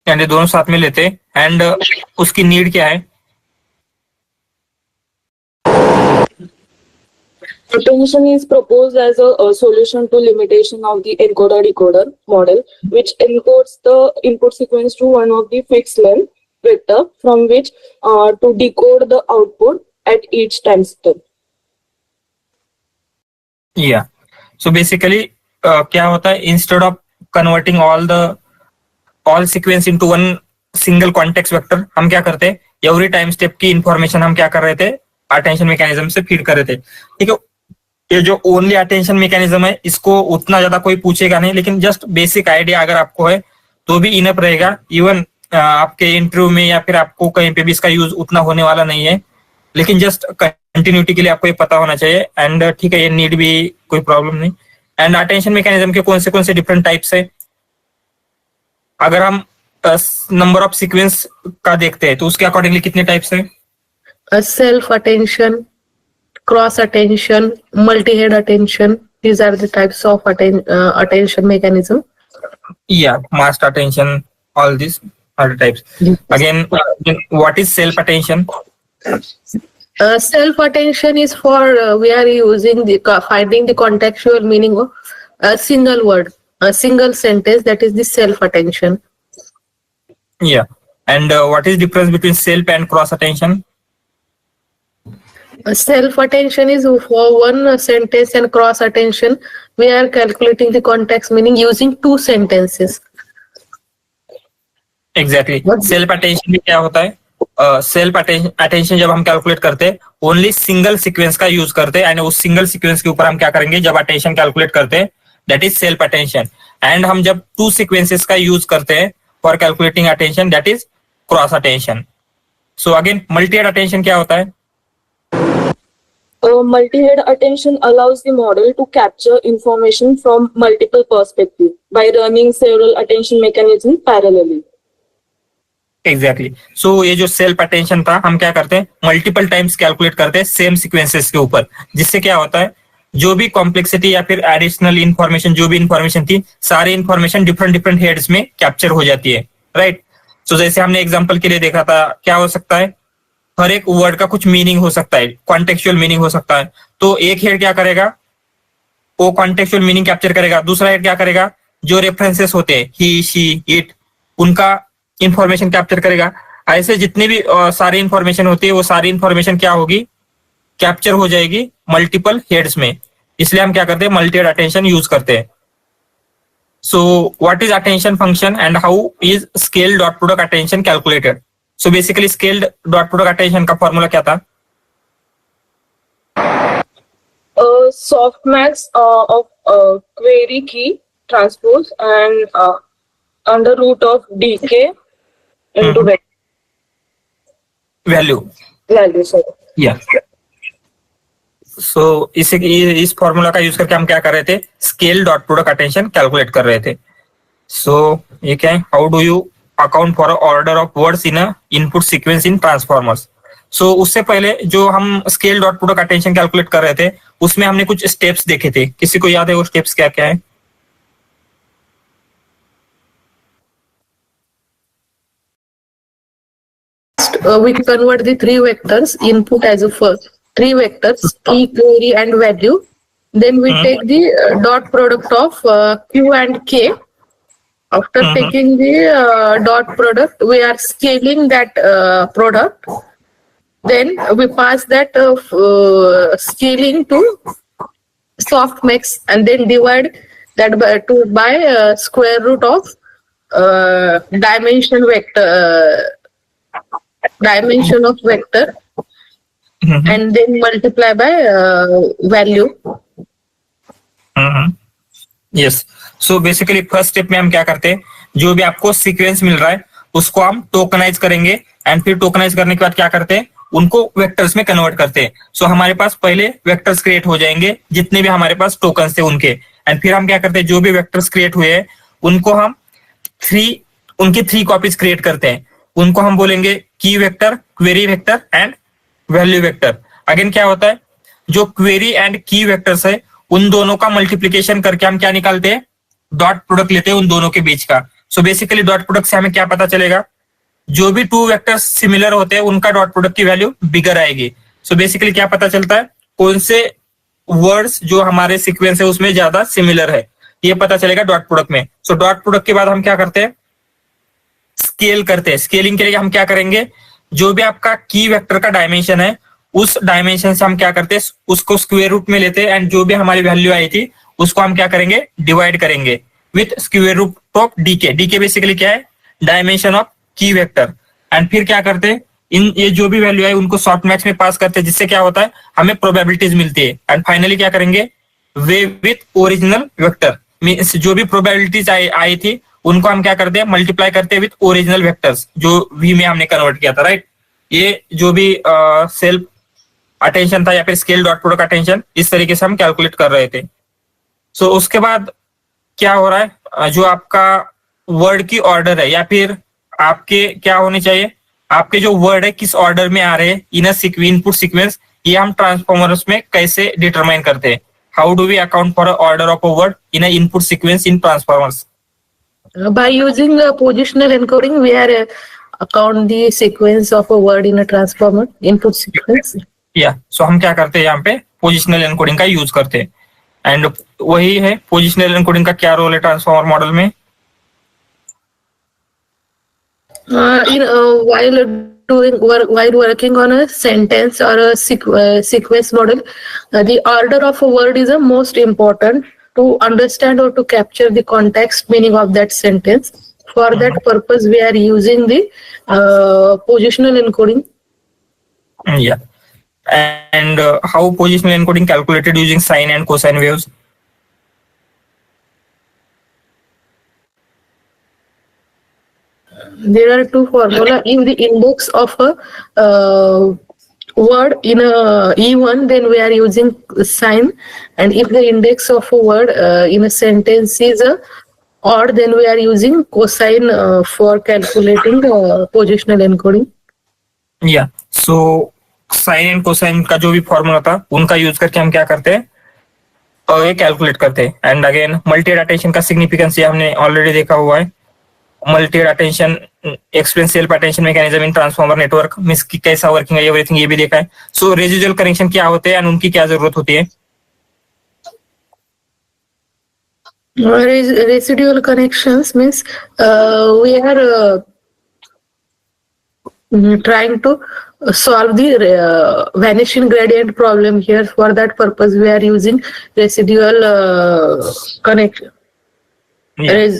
यानी दोनों साथ में लेते हैं एंड उसकी नीड क्या है? Attention is proposed as a solution to limitation of the encoder-decoder model, which encodes the input sequence to one of the fixed length vector from which to decode the output at each time step. या so basically क्या होता है, instead of converting all sequence into one single context vector, हम क्या करते हैं, every time step की information हम क्या कर रहे थे, अटेंशन मैकेनिज्म से फीड कर रहे थे। ठीक है, ये जो ओनली अटेंशन मैकेनिज्म है इसको उतना ज्यादा कोई पूछेगा नहीं, लेकिन जस्ट बेसिक आइडिया अगर आपको है तो भी इनफ रहेगा। इवन आपके इंटरव्यू में या फिर आपको कहीं पे भी इसका यूज उतना होने वाला नहीं है, लेकिन जस्ट कंटिन्यूटी के लिए आपको ये पता होना चाहिए। एंड ठीक है, ये नीड भी कोई प्रॉब्लम नहीं। एंड अटेंशन मैकेनिज्म के कौन से डिफरेंट टाइप्स है, अगर हम नंबर ऑफ सीक्वेंस का देखते हैं तो उसके अकॉर्डिंगली कितने टाइप्स है? Self attention, cross attention, multi-head attention. These are the types of attention mechanism. Yeah, master attention, all these are the types. Again, what is self attention? Self attention is for we are using the finding the contextual meaning of a single word, a single sentence. That is the self attention. Yeah, and what is difference between self and cross attention? Self attention is for one sentence, and cross attention we are calculating the context meaning using two sentences. Exactly. Self attention में क्या होता है, self attention जब हम calculate करते हैं only single sequence का use करते हैं, एंड उस सिंगल सीक्वेंस के ऊपर हम क्या करेंगे जब अटेंशन कैलकुलेट करते हैं, that is self attention. And हम जब टू सीक्वेंसेस का यूज करते हैं for calculating attention, that is cross attention. So again multi-head attention क्या होता है? Multi-head attention allows the model to capture information from multiple perspectives by running several attention mechanisms parallelly. Exactly. So ये जो self attention था, हम क्या करते हैं मल्टीपल टाइम्स कैलकुलेट करते हैं सेम सीक्वेंसेस के ऊपर, जिससे क्या होता है जो भी कॉम्प्लेक्सिटी या फिर एडिशनल इंफॉर्मेशन, जो भी इंफॉर्मेशन थी, सारी इंफॉर्मेशन डिफरेंट हेड्स में कैप्चर हो जाती है, राइट। सो जैसे हमने एग्जांपल के लिए देखा था, क्या हो सकता है, हर एक वर्ड का कुछ मीनिंग हो सकता है, कॉन्टेक्चुअल मीनिंग हो सकता है। तो एक हेड क्या करेगा, वो कॉन्टेक्चुअल मीनिंग कैप्चर करेगा, दूसरा हेड क्या करेगा, जो रेफरेंसेस होते हैं ही, शी, इट, उनका इंफॉर्मेशन कैप्चर करेगा। ऐसे जितनी भी सारी इंफॉर्मेशन होती है वो सारी इंफॉर्मेशन क्या होगी, कैप्चर हो जाएगी मल्टीपल हेड्स में। इसलिए हम क्या करते हैं मल्टी हेड अटेंशन यूज करते हैं। सो what is attention function and how is scale dot product attention calculated? So basically scaled dot product attention का फॉर्मूला क्या था? Softmax of query key transpose and under root of dk into value. value. या सो इस formula का use करके हम क्या कर रहे थे, scale dot product attention calculate कर रहे थे। सो ये क्या है, how do you account for order of words in input sequence in transformers. So उससे पहले जो हम scale dot product attention calculate कर रहे थे उसमें हमने कुछ स्टेप्स देखे थे, किसी को याद है वो स्टेप्स क्या क्या है? We convert the three vectors input as a first three vectors key, query and value. Then we take the dot product of q and k. After taking the dot product, we are scaling that product. Then we pass that scaling to softmax and then divide that by square root of dimension of vector and then multiply by value. Yes. So basically first step में हम क्या करते हैं, जो भी आपको sequence मिल रहा है उसको हम टोकनाइज करेंगे, एंड फिर टोकनाइज करने के बाद क्या करते हैं, उनको वेक्टर्स में कन्वर्ट करते हैं। सो हमारे पास पहले वेक्टर्स क्रिएट हो जाएंगे जितने भी हमारे पास टोकन्स थे उनके, एंड फिर हम क्या करते हैं, जो भी वेक्टर्स क्रिएट हुए हैं उनको हम उनकी थ्री कॉपीज क्रिएट करते हैं। उनको हम बोलेंगे की vector, query vector and value vector. Again क्या होता है, जो क्वेरी एंड की वेक्टर्स है उन दोनों का मल्टीप्लीकेशन करके हम क्या निकालते हैं, डॉट प्रोडक्ट लेते हैं उन दोनों के बीच का। सो बेसिकली डॉट प्रोडक्ट से हमें क्या पता चलेगा, जो भी टू वेक्टर्स सिमिलर होते हैं उनका डॉट प्रोडक्ट की वैल्यू बिगर आएगी. सो बेसिकली क्या पता चलता है, कौन से वर्ड्स जो हमारे सीक्वेंस है उसमें ज्यादा सिमिलर है, ये पता चलेगा डॉट प्रोडक्ट में. सो डॉट प्रोडक्ट के बाद हम क्या करते हैं, स्केल करते हैं. स्केलिंग के लिए हम क्या करेंगे, जो भी आपका की वेक्टर का डायमेंशन है उस डायमेंशन से हम क्या करते हैं, उसको स्क्वायर रूट में लेते हैं एंड जो भी हमारी वैल्यू आई थी उसको हम क्या करेंगे, डिवाइड करेंगे with square root of DK. DK basically क्या है, dimension of key vector. And फिर क्या करते हैं, इन ये जो भी वैल्यू है उनको सॉफ्ट मैक्स में पास करते हैं, जिससे क्या होता है हमें प्रोबेबिलिटीज मिलती है. एंड फाइनली क्या करेंगे, वे विथ ओरिजिनल वेक्टर, मींस जो भी प्रोबेबिलिटीज आई थी उनको हम क्या करते हैं, मल्टीप्लाई करते हैं विथ ओरिजिनल वेक्टर्स जो वी में हमने कन्वर्ट किया था. राइट, ये जो भी सेल्फ अटेंशन था या फिर स्केल डॉट प्रोडक्ट अटेंशन, इस तरीके से हम कैलकुलेट कर रहे थे. सो उसके बाद क्या हो रहा है, जो आपका वर्ड की ऑर्डर है या फिर आपके क्या होने चाहिए, आपके जो वर्ड है किस ऑर्डर में आ रहे हैं इन इनपुट सीक्वेंस, ये हम ट्रांसफॉर्मर्स में कैसे डिटरमाइन करते हैं. How do we account for order of a word in input sequence in transformers. By using positional encoding, we are account the sequence of a word in a transformer input sequence. या सो हम क्या करते हैं, यहाँ पे positional encoding का use करते हैं. एंड वही है, पोजिशनल एनकोडिंग का क्या रोल है ट्रांसफॉर्मर मॉडल में. While working on a sentence or a sequence model, the order of a word is the most important to understand or to capture the context meaning of that sentence. For that purpose, we are using the positional encoding. Yeah. And how positional encoding calculated using sine and cosine waves. There are two formula. If the index of a word in a E1, then we are using sine, and if the index of a word in a sentence is a odd, then we are using cosine for calculating positional encoding. Yeah. So sine and cosine का जो भी formula था उनका use करके हम क्या करते हैं, ये कैलकुलेट करते हैं. एंड अगेन मल्टी अटेंशन का सिग्निफिकेंस ये हमने ऑलरेडी देखा हुआ है. Multi attention explain self attention mechanism in transformer network, means की कैसा वर्किंग है एवरीथिंग, ये भी देखा है. सो रेजिडुअल कनेक्शन क्या होते हैं एंड उनकी क्या जरूरत होती है. Residual connections means we are trying to solve the vanishing gradient problem here. For that purpose, we are using residual connection. Yeah.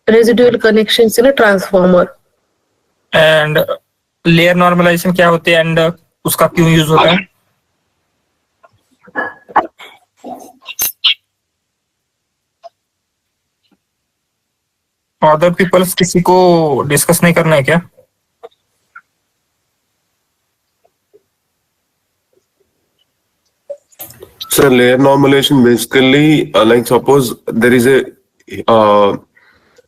Residual connections in a transformer. And layer normalisation क्या होते हैं and उसका क्यों use होता है. Other peoples किसी को discuss नहीं करना है क्या. So layer normalization basically, like suppose there is a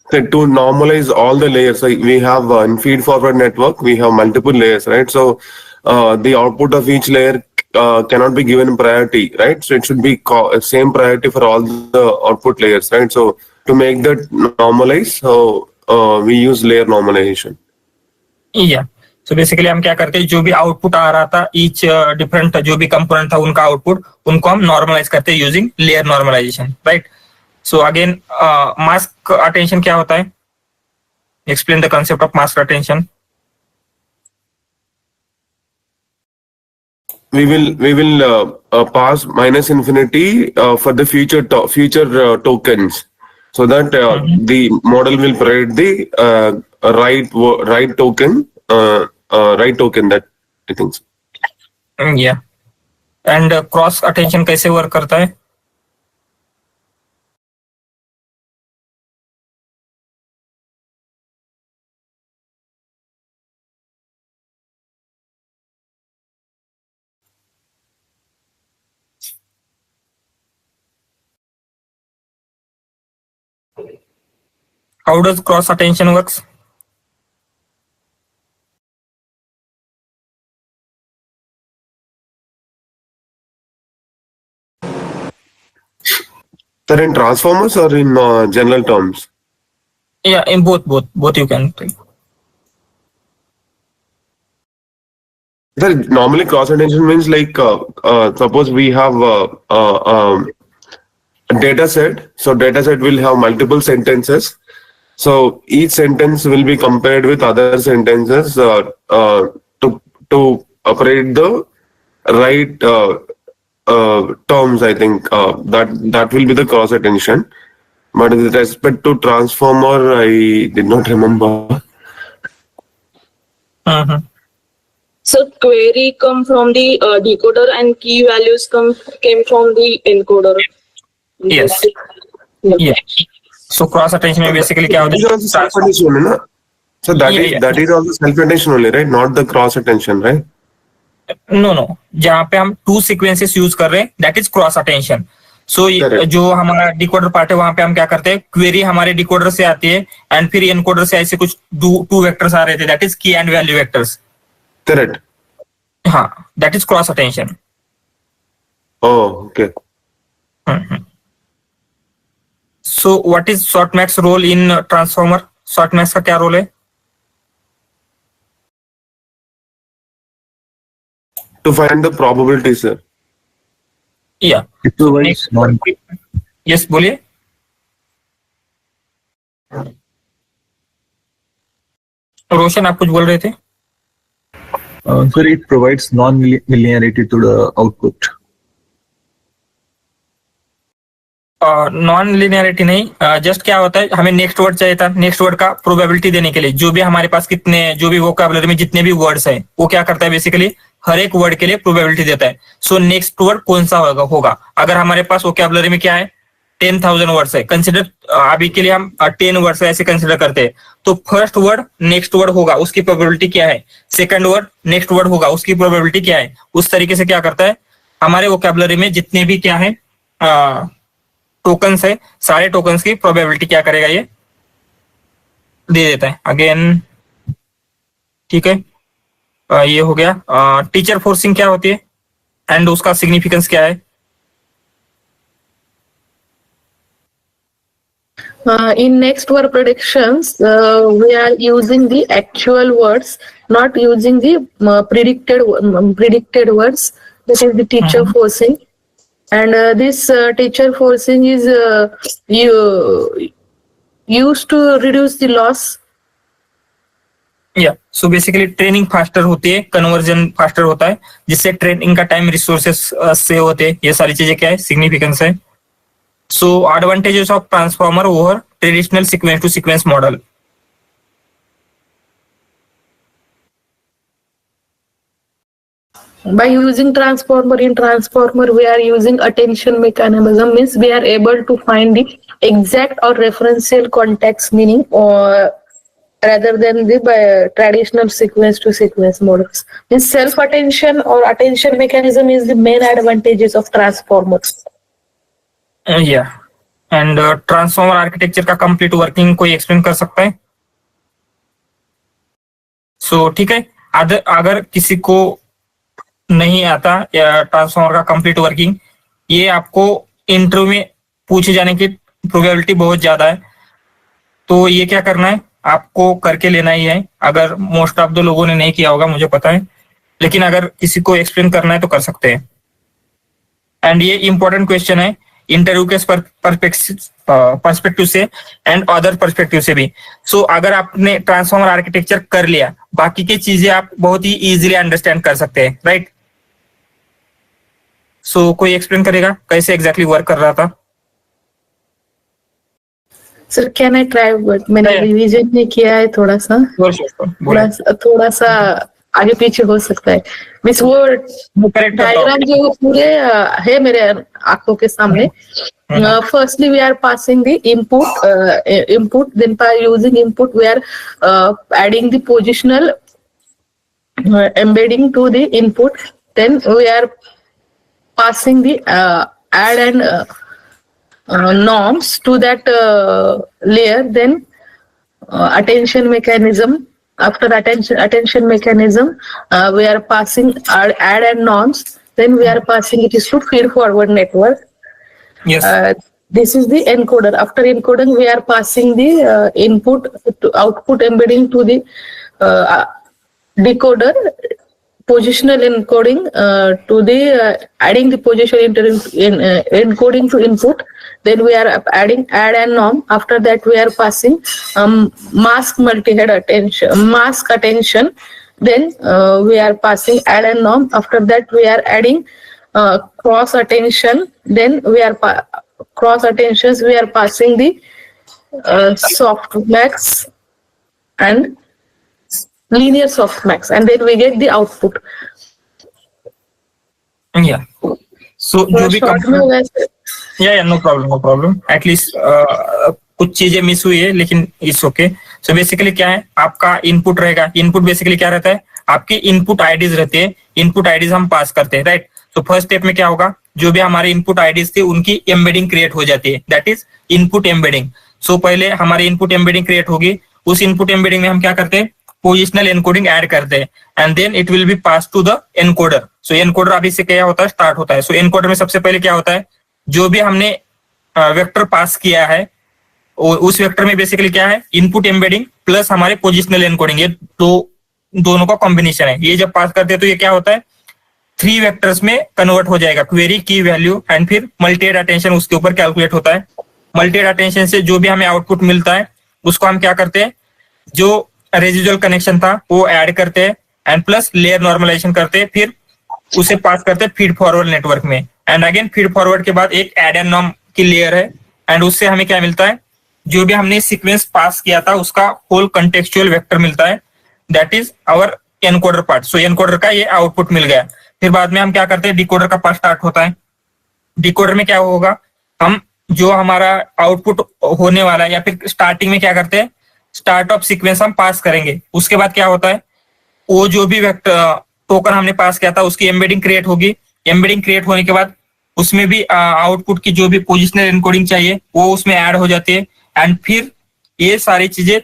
to normalize all the layers. Like we have in feed-forward network, we have multiple layers, right? So the output of each layer cannot be given priority, right? So it should be same priority for all the output layers, right? So to make that normalize, so we use layer normalization. या so basically हम क्या करते हैं, जो भी output आ रहा था each different जो भी कंपोनेंट था उनका आउटपुट, उनको हम नॉर्मलाइज करते हैं using layer normalisation. Right. So again mask attention क्या होता है, explain the concept of mask attention. We will pass minus infinity for the future tokens, so that the model will provide the right token that I think. या and cross attention कैसे work करता है. How does cross attention works? Sir, in transformers or in general terms? Yeah, in both you can take. Sir, normally cross attention means like suppose we have a data set. So data set will have multiple sentences. So each sentence will be compared with other sentences to operate the right terms. I think that will be the cross attention. But with respect to transformer, I did not remember. Mhm. So query come from the decoder and key values came from the encoder. Yes. Yeah. Yeah. So cross attention में basically क्या That is होता also है? self-attention only, na? So that Yeah, is yeah. that is also self-attention only, right? Not the cross attention, right? No, जहाँ पे हम 2 sequences use कर रहे हैं that is cross attention. So Correct. जो हमारा डिकोडर पार्ट है वहां पे हम क्या करते हैं, क्वेरी हमारे डिकोडर से आती है एंड फिर एनकोडर से ऐसे कुछ 2 वेक्टर्स आ रहे थे that is key and value vectors. Correct. हाँ, that is cross attention. Oh, okay. So what is softmax role in transformer? Softmax का क्या रोल है? To find the probability, sir. या It provides non. यस, बोलिए. रोशन, आप कुछ बोल रहे थे? Sir, it provides non-linearity to the output. Non linearity नहीं, जस्ट क्या होता है, हमें नेक्स्ट वर्ड चाहिए था. नेक्स्ट वर्ड का प्रोबेबिलिटी देने के लिए जो भी हमारे पास कितने, जो भी वोकैबुलरी में जितने भी वर्ड्स हैं वो क्या करता है, बेसिकली हर एक वर्ड के लिए प्रोबेबिलिटी देता है. सो नेक्स्ट वर्ड कौन सा होगा. अगर हमारे पास वोकैबुलरी में क्या है 10,000 वर्ड्स है, कंसिडर अभी के लिए हम 10 वर्ड्स ऐसे कंसिडर करते हैं, तो फर्स्ट वर्ड नेक्स्ट वर्ड होगा उसकी प्रोबेबिलिटी क्या है, सेकंड वर्ड नेक्स्ट वर्ड होगा उसकी प्रोबेबिलिटी क्या है. उस तरीके से क्या करता है, हमारे वोकैबुलरी में जितने भी क्या है टोकन्स है, सारे टोकन्स की प्रोबेबिलिटी क्या करेगा, ये दे देता है. अगेन ठीक है, ये हो गया. टीचर फोर्सिंग क्या होती है एंड उसका सिग्निफिकेंस क्या है? In next word predictions, we are using the actual words, not using the predicted words. That is the teacher forcing, and this teacher forcing is used to reduce the loss. या so basically training faster होती है, conversion faster होता है, जिससे training का time, resources save होते हैं. ये सारी चीजें क्या है, सिग्निफिकेंस है. So advantages of transformer over traditional sequence to sequence model. By using transformer, in transformer we are using attention mechanism, means we are able to find the exact or referential context meaning, or rather than the traditional sequence to sequence models. This self attention or attention mechanism is the main advantages of transformers. या and transformer architecture का complete working कोई explain कर सकता है? सो ठीक है, अगर किसी को नहीं आता या ट्रांसफॉर्मर का कंप्लीट वर्किंग, ये आपको इंटरव्यू में पूछे जाने की प्रोबेबिलिटी बहुत ज्यादा है. तो ये क्या करना है, आपको करके लेना ही है. अगर मोस्ट ऑफ द लोगों ने नहीं किया होगा मुझे पता है, लेकिन अगर किसी को एक्सप्लेन करना है तो कर सकते हैं. एंड ये इंपॉर्टेंट क्वेश्चन है इंटरव्यू के पर्सपेक्टिव से एंड अदर पर्सपेक्टिव से भी. सो अगर आपने ट्रांसफॉर्मर आर्किटेक्चर कर लिया, बाकी की चीजें आप बहुत ही इजीली अंडरस्टैंड कर सकते हैं, राइट? सो कोई एक्सप्लेन करेगा कैसे एग्जैक्टली वर्क कर रहा था? Sir can I try, but मैंने रिवीजन नहीं किया है, थोड़ा सा आगे पीछे हो सकता है. मीन्स वो डायग्राम जो पूरे है मेरे आंखों के सामने. Firstly, we are passing the input. Then by using input, we are adding the positional embedding to the input. Then we are passing the add and norms to that layer. Then attention mechanism. After attention mechanism, we are passing add and norms. Then we are passing it to feed forward network. Yes. this is the encoder. After encoding, we are passing the input to output embedding to the decoder. Positional encoding to the adding the position encoding to input. Then we are adding add and norm. After that, we are passing mask multi-head attention. Then we are passing add and norm. After that, we are adding cross attention. Then we are cross attentions. We are passing the softmax and linear softmax, and then we get the output. Yeah. So जो भी Short में वैसे या no problem at least कुछ चीजें miss हुई है लेकिन इट्स ओके. सो बेसिकली क्या है, आपका इनपुट रहेगा. इनपुट बेसिकली क्या रहता है, आपकी इनपुट आईडीज रहती है. इनपुट आईडीज हम पास करते हैं, राइट. तो फर्स्ट स्टेप में क्या होगा, जो भी हमारे इनपुट आईडीज थे उनकी एम्बेडिंग क्रिएट हो जाती है, दैट इज इनपुट एम्बेडिंग. सो पहले हमारी इनपुट एम्बेडिंग क्रिएट होगी. उस इनपुट एम्बेडिंग में हम क्या करते हैं, पोजिशनल एनकोडिंग ऐड करते हैं and then it will be pass to the encoder. So encoder अभी से क्या होता है, स्टार्ट होता है. सो एनकोडर में सबसे पहले क्या होता है, जो भी हमने वेक्टर पास किया है उस वेक्टर में बेसिकली क्या है, इनपुट एम्बेडिंग प्लस हमारे पोजिशनल एनकोडिंग, ये दोनों का कॉम्बिनेशन है. ये जब पास करते हैं तो ये क्या होता है, 3 वेक्टर्स में कन्वर्ट हो जाएगा, क्वेरी की वैल्यू एंड फिर मल्टीहेड अटेंशन उसके ऊपर कैलकुलेट होता है. मल्टीहेड अटेंशन से जो भी हमें आउटपुट मिलता है उसको हम क्या करते हैं, जो रेजिडुअल कनेक्शन था वो ऐड करते हैं एंड प्लस लेयर नॉर्मलाइजेशन करते हैं, फिर उसे पास करते हैं फीड फॉरवर्ड नेटवर्क में. एंड अगेन फीड फॉरवर्ड के बाद एक ऐड एंड नॉर्म की लेयर है एंड उससे हमें क्या मिलता है, जो भी हमने सीक्वेंस पास किया था उसका होल कंटेक्चुअल वेक्टर मिलता है, that is our encoder part. So encoder का ये आउटपुट मिल गया. फिर बाद में हम क्या करते हैं, डिकोडर का पार्ट स्टार्ट होता है. डिकोडर में क्या होगा, हम जो हमारा आउटपुट होने वाला है या फिर स्टार्टिंग में क्या करते हैं, स्टार्ट ऑफ सीक्वेंस हम पास करेंगे. उसके बाद क्या होता है, वो जो भी वेक्टर टोकन हमने पास किया था उसकी एम्बेडिंग क्रिएट होगी. एम्बेडिंग क्रिएट होने के बाद उसमें भी आउटपुट की जो भी पोजिशनल एनकोडिंग चाहिए वो उसमें ऐड हो जाती है एंड फिर ये सारी चीजें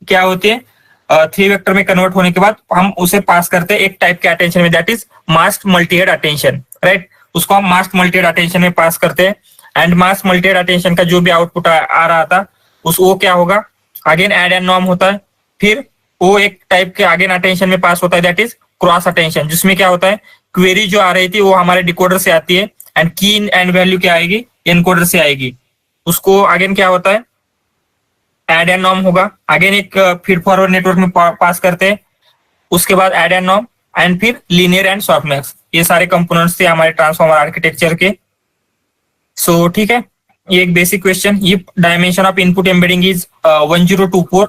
क्या होती है, 3 वेक्टर में कन्वर्ट होने के बाद हम उसे पास करते हैं एक टाइप के अटेंशन में, that is mask multihead attention, right. उसको हम मास्क मल्टीहेड अटेंशन में पास करते हैं एंड मास्क मल्टीहेड अटेंशन का जो भी आउटपुट आ रहा था वो क्या होगा, अगेन ऐड एंड नॉर्म होता है. फिर वो एक टाइप के अगेन अटेंशन में पास होता है, दैट इज क्रॉस अटेंशन, जिसमें क्या होता है, क्वेरी जो आ रही थी वो हमारे डिकोडर से आती है एंड की एंड वैल्यू क्या आएगी, एनकोडर से आएगी. उसको अगेन क्या होता है, ऐड एंड नॉर्म होगा, अगेन एक फीड फॉरवर्ड नेटवर्क में पास करते हैं. उसके बाद ऐड एंड नॉर्म एंड फिर लीनियर एंड सॉफ्टमैक्स, ये सारे कंपोनेंट्स थे हमारे ट्रांसफॉर्मर आर्किटेक्चर के. सो ठीक है, ये एक बेसिक क्वेश्चन. ये dimension of input embedding is 1024.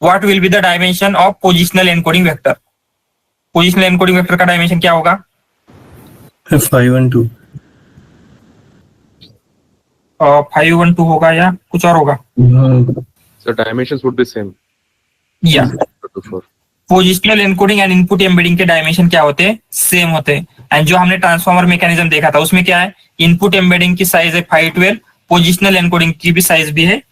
What will be the dimension of positional encoding vector. Positional encoding vector का डायमेंशन क्या होगा, 512. 512 होगा या कुछ और होगा. So dimensions would be same. या 2 4. Positional encoding and input embedding के डायमेंशन क्या होते हैं, सेम होते हैं. एंड जो हमने ट्रांसफॉर्मर मैकेनिज्म देखा था उसमें क्या है, इनपुट एम्बेडिंग की साइज है 512, पोजिशनल एनकोडिंग की भी साइज भी है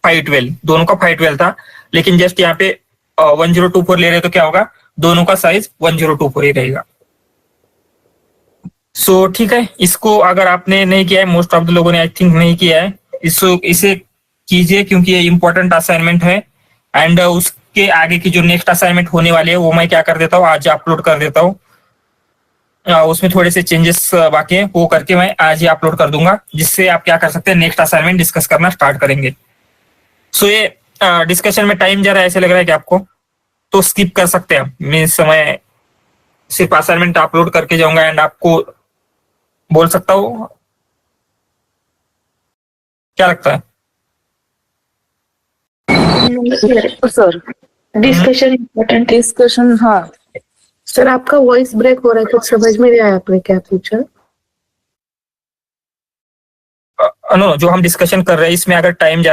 512, दोनों का 512 था. लेकिन जस्ट यहाँ पे 1024 ले रहे तो क्या होगा, दोनों का साइज 1024 ही रहेगा. सो ठीक है, इसको अगर आपने नहीं किया है, मोस्ट ऑफ द लोगों ने आई थिंक नहीं किया है, इसे कीजिए क्योंकि ये इंपॉर्टेंट असाइनमेंट है. एंड उसके आगे की जो नेक्स्ट असाइनमेंट होने वाली है वो मैं क्या कर देता हूँ, आज अपलोड कर देता हूँ. उसमें थोड़े से चेंजेस बाकी हैं, वो करके मैं आज ही अपलोड कर दूंगा, जिससे आप क्या कर सकते हैं, नेक्स्ट असाइनमेंट डिस्कस करना स्टार्ट करेंगे. सो ये डिस्कशन में टाइम जा रहा है ऐसे लग रहा है कि आपको, तो स्किप कर सकते हैं. मैं समय सिर्फ असाइनमेंट अपलोड करके जाऊंगा एंड आपको बोल सकता हूँ, क्या लगता है. Sir discussion important. डिस्कशन, हाँ सर आपका वॉइस ब्रेक हो रहा है, कुछ समझ में नहीं आया आपने क्या पूछा. नो, जो हम डिस्कशन कर रहे हैं इसमें अगर टाइम जा